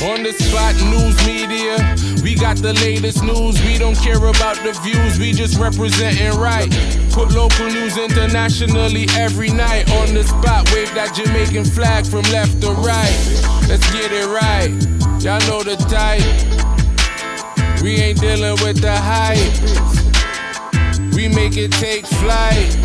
On the spot news media, we got the latest news. We don't care about the views, we just representing right. Put local news internationally every night. On the spot, wave that Jamaican flag from left to right. Let's get it right, y'all know the type. We ain't dealing with the hype, we make it take flight.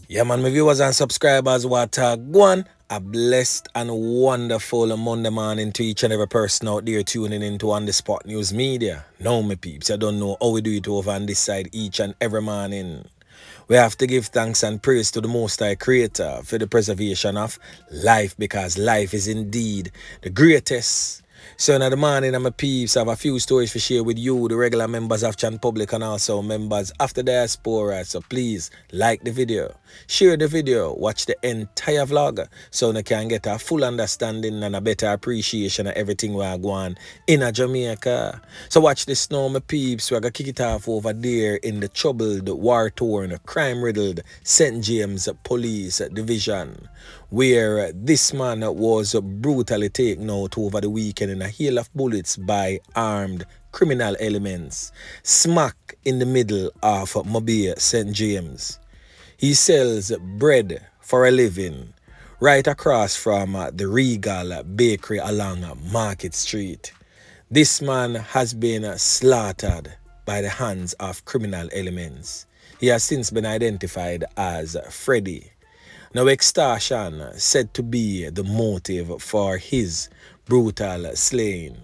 Yeah, man, my viewers and subscribers, what go on. A blessed and wonderful Monday morning to each and every person out there tuning into On The Spot News Media. Now, my peeps, I don't know how we do it over on this side each and every morning. We have to give thanks and praise to the Most High Creator for the preservation of life, because life is indeed the greatest. So in the morning, I'm a peeps, I have a few stories to share with you, the regular members of Chan Public and also members of the diaspora. So please like the video, share the video, watch the entire vlog so you can get a full understanding and a better appreciation of everything we are going in Jamaica. So watch this now, my peeps. We're going to kick it off over there in the troubled, war-torn, crime-riddled St. James Police Division, where this man was brutally taken out over the weekend in a hail of bullets by armed criminal elements, smack in the middle of Mobay, St. James. He sells bread for a living right across from the Regal Bakery along Market Street. This man has been slaughtered by the hands of criminal elements. He has since been identified as Freddy. Now, extortion said to be the motive for his brutal slaying.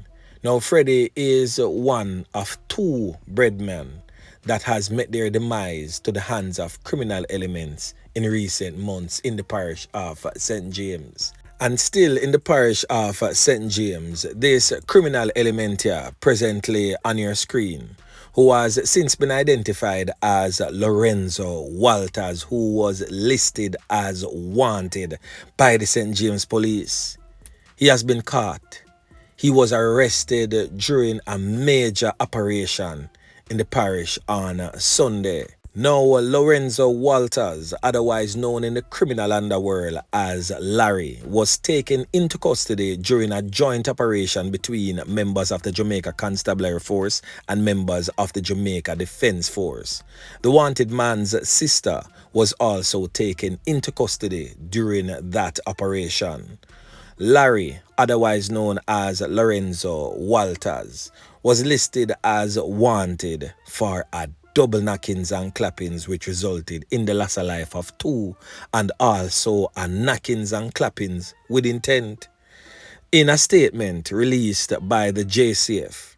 Now, Freddy is one of two Breadmen that has met their demise to the hands of criminal elements in recent months in the parish of St. James. And still in the parish of St. James, this criminal element here presently on your screen, who has since been identified as Lorenzo Walters, who was listed as wanted by the St. James Police. He has been caught. He was arrested during a major operation in the parish on Sunday. Now, Lorenzo Walters, otherwise known in the criminal underworld as Larry, was taken into custody during a joint operation between members of the Jamaica Constabulary Force and members of the Jamaica Defence Force. The wanted man's sister was also taken into custody during that operation. Larry, otherwise known as Lorenzo Walters, was listed as wanted for a double knockings and clappings, which resulted in the loss of life of two, and also a knockings and clappings with intent. In a statement released by the JCF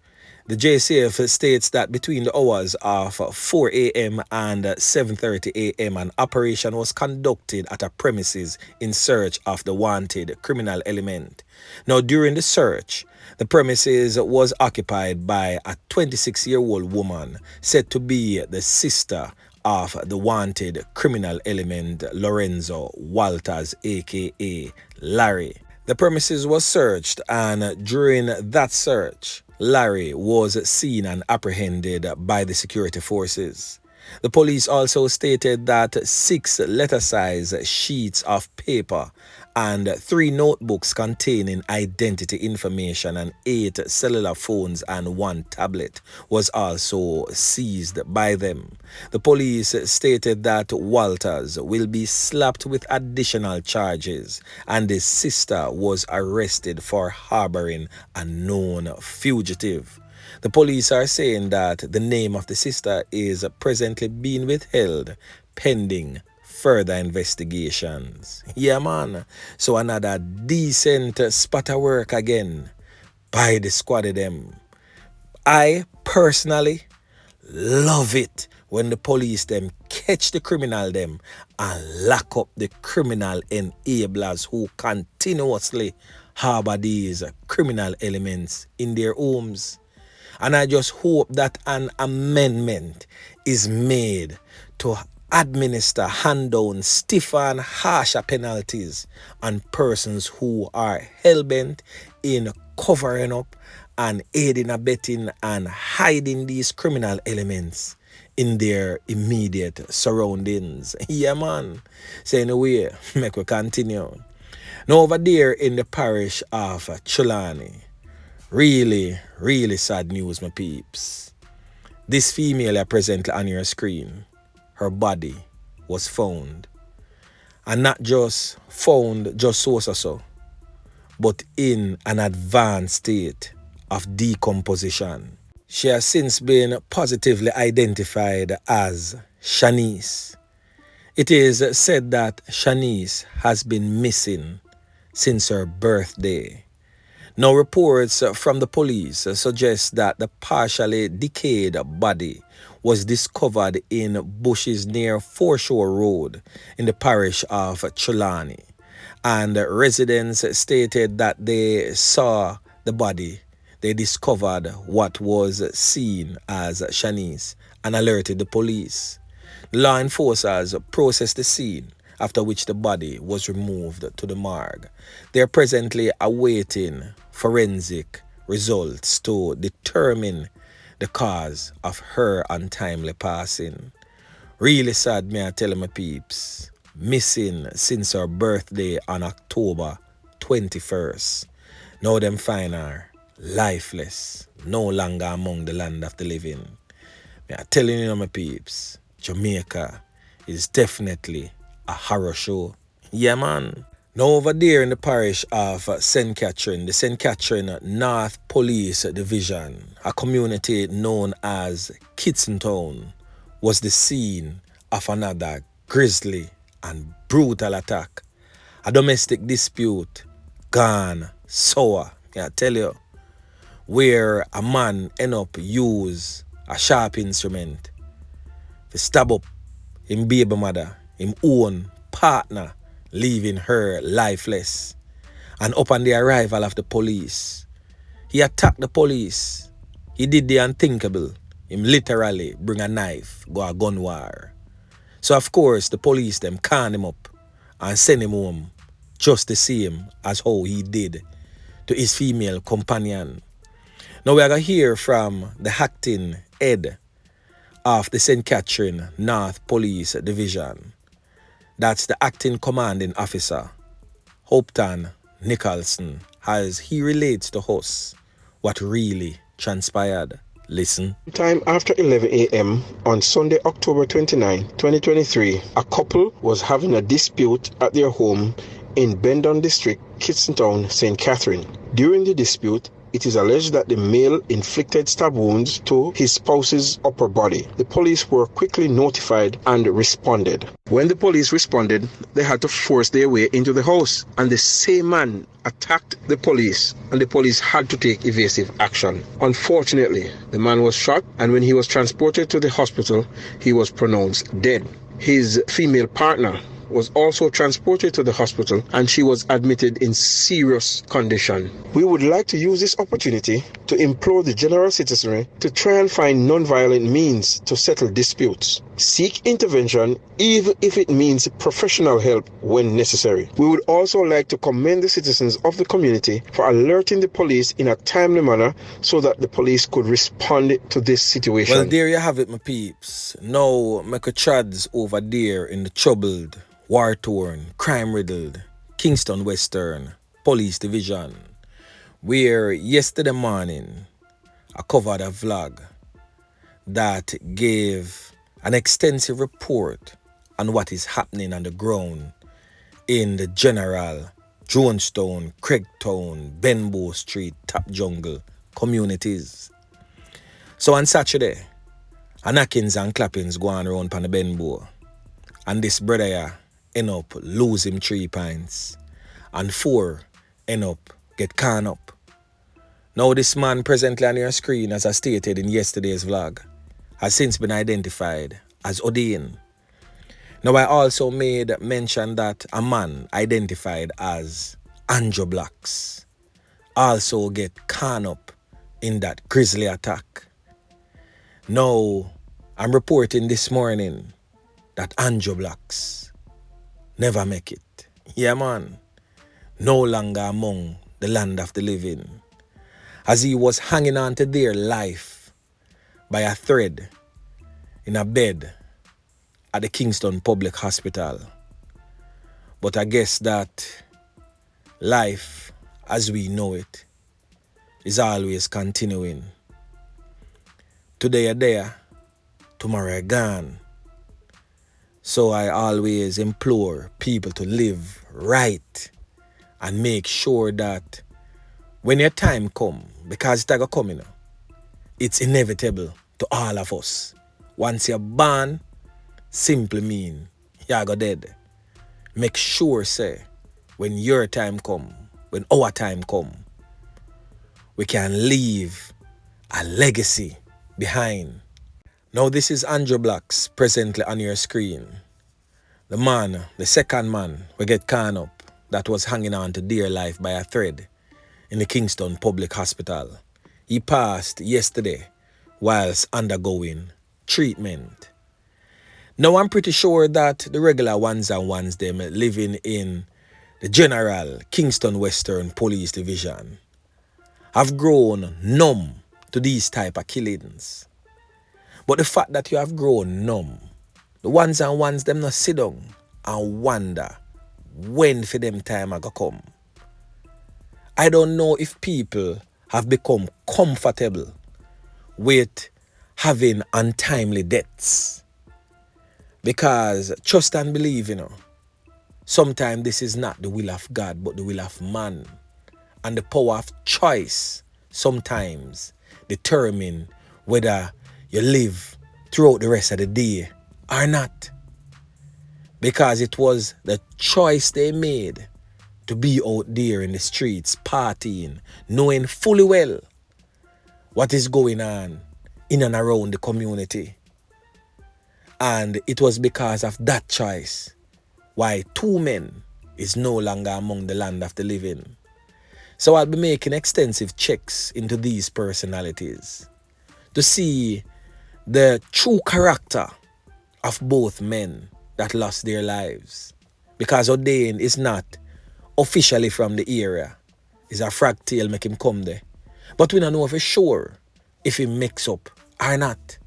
states that between the hours of 4 a.m. and 7:30 a.m. an operation was conducted at a premises in search of the wanted criminal element. Now, during the search, the premises was occupied by a 26-year-old woman said to be the sister of the wanted criminal element Lorenzo Walters, aka Larry. The premises was searched, and during that search, Larry was seen and apprehended by the security forces. The police also stated that 6 letter-size sheets of paper and 3 notebooks containing identity information and 8 cellular phones and 1 tablet was also seized by them. The police stated that Walters will be slapped with additional charges, and his sister was arrested for harboring a known fugitive. The police are saying that the name of the sister is presently being withheld pending further investigations. Yeah, man. So another decent spot of work again by the squad of them. I personally love it when the police them catch the criminal them and lock up the criminal enablers who continuously harbor these criminal elements in their homes. And I just hope that an amendment is made to administer hand-down stiffer and harsher penalties on persons who are hell-bent in covering up and aiding, abetting and hiding these criminal elements in their immediate surroundings. Yeah, man. So anyway, make we continue. Now over there in the parish of Trelawny, really, really sad news, my peeps. This female presently on your screen, her body was found. And not just found just so, but in an advanced state of decomposition. She has since been positively identified as Shanice. It is said that Shanice has been missing since her birthday. Now reports from the police suggest that the partially decayed body was discovered in bushes near Foreshore Road in the parish of Trelawny. And residents stated that they saw the body. They discovered what was seen as Shanice and alerted the police. Law enforcers processed the scene, after which the body was removed to the morgue. They are presently awaiting forensic results to determine the cause of her untimely passing. Really sad, me I tell my peeps. Missing since her birthday on October 21st. Now them find her lifeless, no longer among the land of the living. Me I telling you, my peeps, Jamaica is definitely a horror show. Yeah, man. Now over there in the parish of St. Catherine, the St. Catherine North Police Division, a community known as Kingston, was the scene of another grisly and brutal attack. A domestic dispute gone sour, I tell you, where a man end up use a sharp instrument to stab up him baby mother, him own partner, leaving her lifeless. And upon the arrival of the police, he attacked the police. He did the unthinkable. Him literally bring a knife, go a gun war. So of course the police them can him up and send him home just the same as how he did to his female companion. Now we are going to hear from the acting head of the St. Catherine North Police Division. That's the acting commanding officer, Hopton Nicholson, as he relates to us what really transpired. Listen. Time after 11 a.m. on Sunday, October 29, 2023, a couple was having a dispute at their home in Benbow District, Kingston, St. Catherine. During the dispute, it is alleged that the male inflicted stab wounds to his spouse's upper body. The police were quickly notified and responded. When the police responded, they had to force their way into the house, and the same man attacked the police, and the police had to take evasive action. Unfortunately, the man was shot, and when he was transported to the hospital, he was pronounced dead. His female partner was also transported to the hospital, and she was admitted in serious condition. We would like to use this opportunity to implore the general citizenry to try and find non-violent means to settle disputes. Seek intervention even if it means professional help when necessary. We would also like to commend the citizens of the community for alerting the police in a timely manner so that the police could respond to this situation. Well, there you have it, my peeps. Now, make a chads over there in the troubled, war-torn, crime-riddled Kingston Western Police Division, where yesterday morning I covered a vlog that gave an extensive report on what is happening on the ground in the general Jonestown, Craigtown, Benbow Street, Top Jungle communities. So on Saturday, a knockings and clappings going around on the Benbow, and this brother here end up lose him 3 pints, and 4 end up get can up. Now this man presently on your screen, as I stated in yesterday's vlog, has since been identified as Odin. Now I also made mention that a man identified as Anju Blacks also get can up in that grisly attack. Now I'm reporting this morning that Anju Blacks never make it. Yeah, man. No longer among the land of the living, as he was hanging on to their life by a thread in a bed at the Kingston Public Hospital. But I guess that life as we know it is always continuing. Today you're there, tomorrow you're gone. So I always implore people to live right and make sure that when your time come, because it's gonna come, it's inevitable to all of us. Once you're born, simply mean you're go dead. Make sure, say, when your time come, when our time come, we can leave a legacy behind. Now this is Anju Blacks presently on your screen. The man, the second man, we get caught up that was hanging on to dear life by a thread in the Kingston Public Hospital. He passed yesterday whilst undergoing treatment. Now I'm pretty sure that the regular ones and ones them living in the general Kingston Western Police Division have grown numb to these type of killings. But the fact that you have grown numb, the ones and ones them not sit down and wonder when for them time I go come. I don't know if people have become comfortable with having untimely deaths. Because trust and believe, sometimes this is not the will of God, but the will of man. And the power of choice sometimes determine whether you live throughout the rest of the day or not. Because it was the choice they made to be out there in the streets, partying, knowing fully well what is going on in and around the community. And it was because of that choice why two men is no longer among the land of the living. So I'll be making extensive checks into these personalities to see the true character of both men that lost their lives. Because O'Dane is not officially from the area. It's a fractal make him come there. But we don't know for sure if he mix up or not.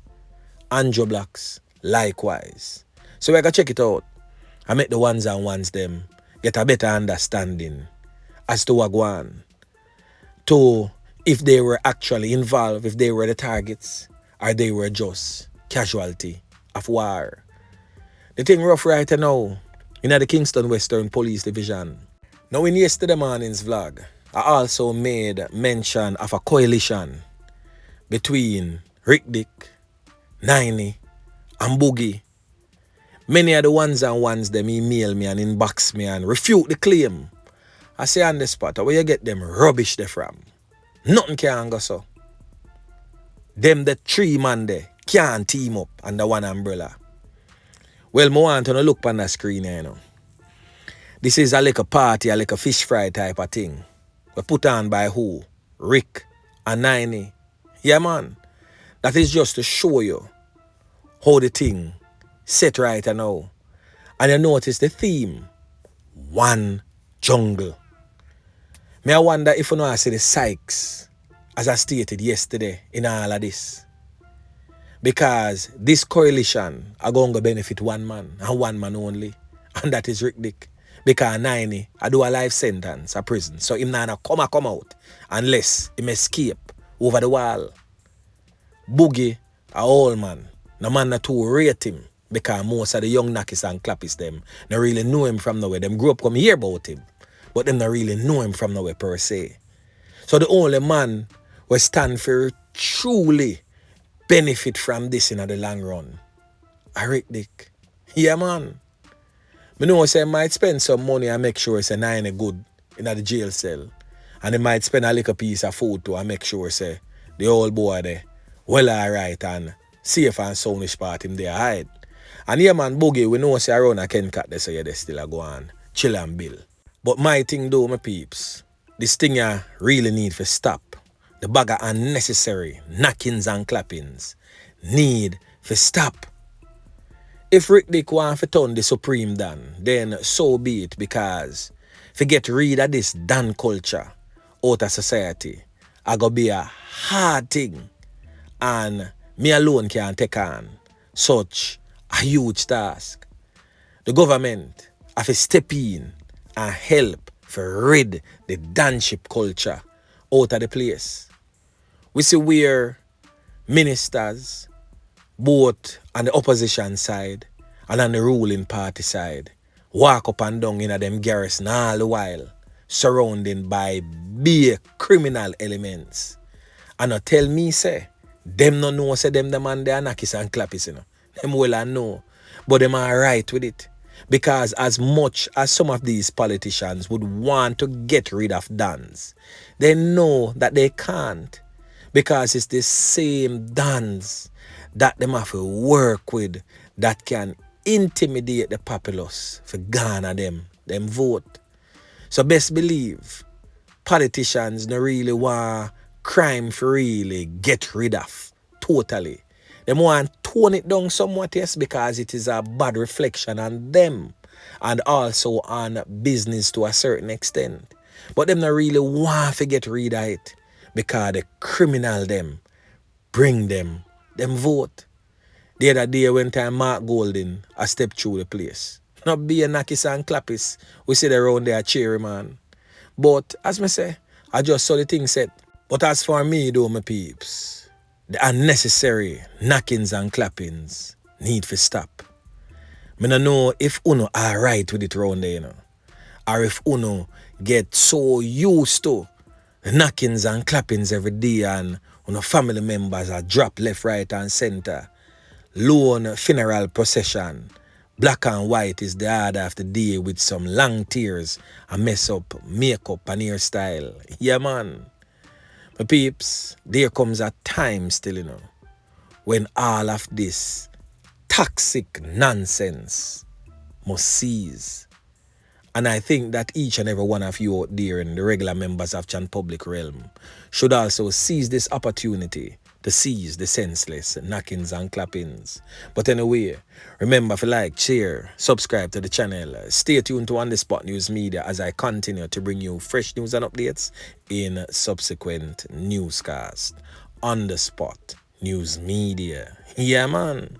Anju Blacks, likewise. So we're going to check it out and make the ones and ones them get a better understanding as to what go on. To if they were actually involved, if they were the targets, or they were just casualty of war. The thing rough right now in the Kingston Western Police Division. Now in yesterday morning's vlog, I also made mention of a coalition between Rick Dick, 90, and Boogie. Many of the ones and ones them email me and inbox me and refute the claim. I say on the spot, where you get them rubbish there from? Nothing can go so. Them the three man there can't team up under one umbrella. Well, I want to look on the screen here, This is a like a party, a like a fish fry type of thing. We put on by who? Rick and 90. Yeah, man. That is just to show you how the thing set right now. And you notice the theme. One jungle. Me I wonder if you know I see the Sykes, as I stated yesterday in all of this. Because this coalition are going to benefit one man and one man only. And that is Rick Dick. Because 90, I do a life sentence, a prison. So him not come out unless him escape over the wall. Boogie, a old man. No man not to rate him. Because most of the young knackies and clappies them, they really know him from nowhere. Them grew up come hear about him. But them not really know him from nowhere per se. So the only man will stand for truly benefit from this in the long run. I Rick Dick. Yeah, man. I know I might spend some money and make sure it's a 9 good in the jail cell. And they might spend a little piece of food too and make sure say the old boy there well alright and safe and soundish part him there hide. And yeah, man, Boogie, we know say around a Ken Cat they say yeah, they still a go on chill and bill. But my thing though, my peeps, this thing ya really need to stop. The bag of unnecessary knockings and clappings need to stop. If Rick Dick want to turn the Supreme Dan, then so be it, because if you get rid of this Dan culture out of society, I go be a hard thing. And me alone can't take on such a huge task. The government have to step in and help for rid the danship culture out of the place. We see where ministers, both on the opposition side and on the ruling party side, walk up and down in them garrison all the while, surrounded by big criminal elements. And not tell me, say, them no know, say them the man they are knockis and clappis, you know. Them well I know. But them are right with it. Because as much as some of these politicians would want to get rid of Dons, they know that they can't. Because it's the same Dons that them have to work with that can intimidate the populace for Ghana them vote. So best believe politicians no really want crime for really get rid of totally. They want to tone it down somewhat, yes, because it is a bad reflection on them and also on business to a certain extent. But them not really want to get rid of it because the criminal them bring them vote. The other day when time Mark Golding I step through the place. Not be a knockis and clappis. We sit around there cheering, man. But as me say, I just saw the thing said. But as for me though, my peeps, the unnecessary knockings and clappings need to stop. Me no know if uno alright with it round there, you know. Or if uno get so used to the knockings and clappings every day and uno family members are drop left, right and center. Lone funeral procession. Black and white is the order of the day with some long tears and mess up makeup and hairstyle. Yeah, man. My peeps, there comes a time still, you know, when all of this toxic nonsense must cease. And I think that each and every one of you out there and the regular members of Chan Public Realm should also seize this opportunity to seize the senseless knockings and clappings. But anyway, remember to like, share, subscribe to the channel. Stay tuned to On The Spot News Media as I continue to bring you fresh news and updates in subsequent newscasts. On The Spot News Media. Yeah, man.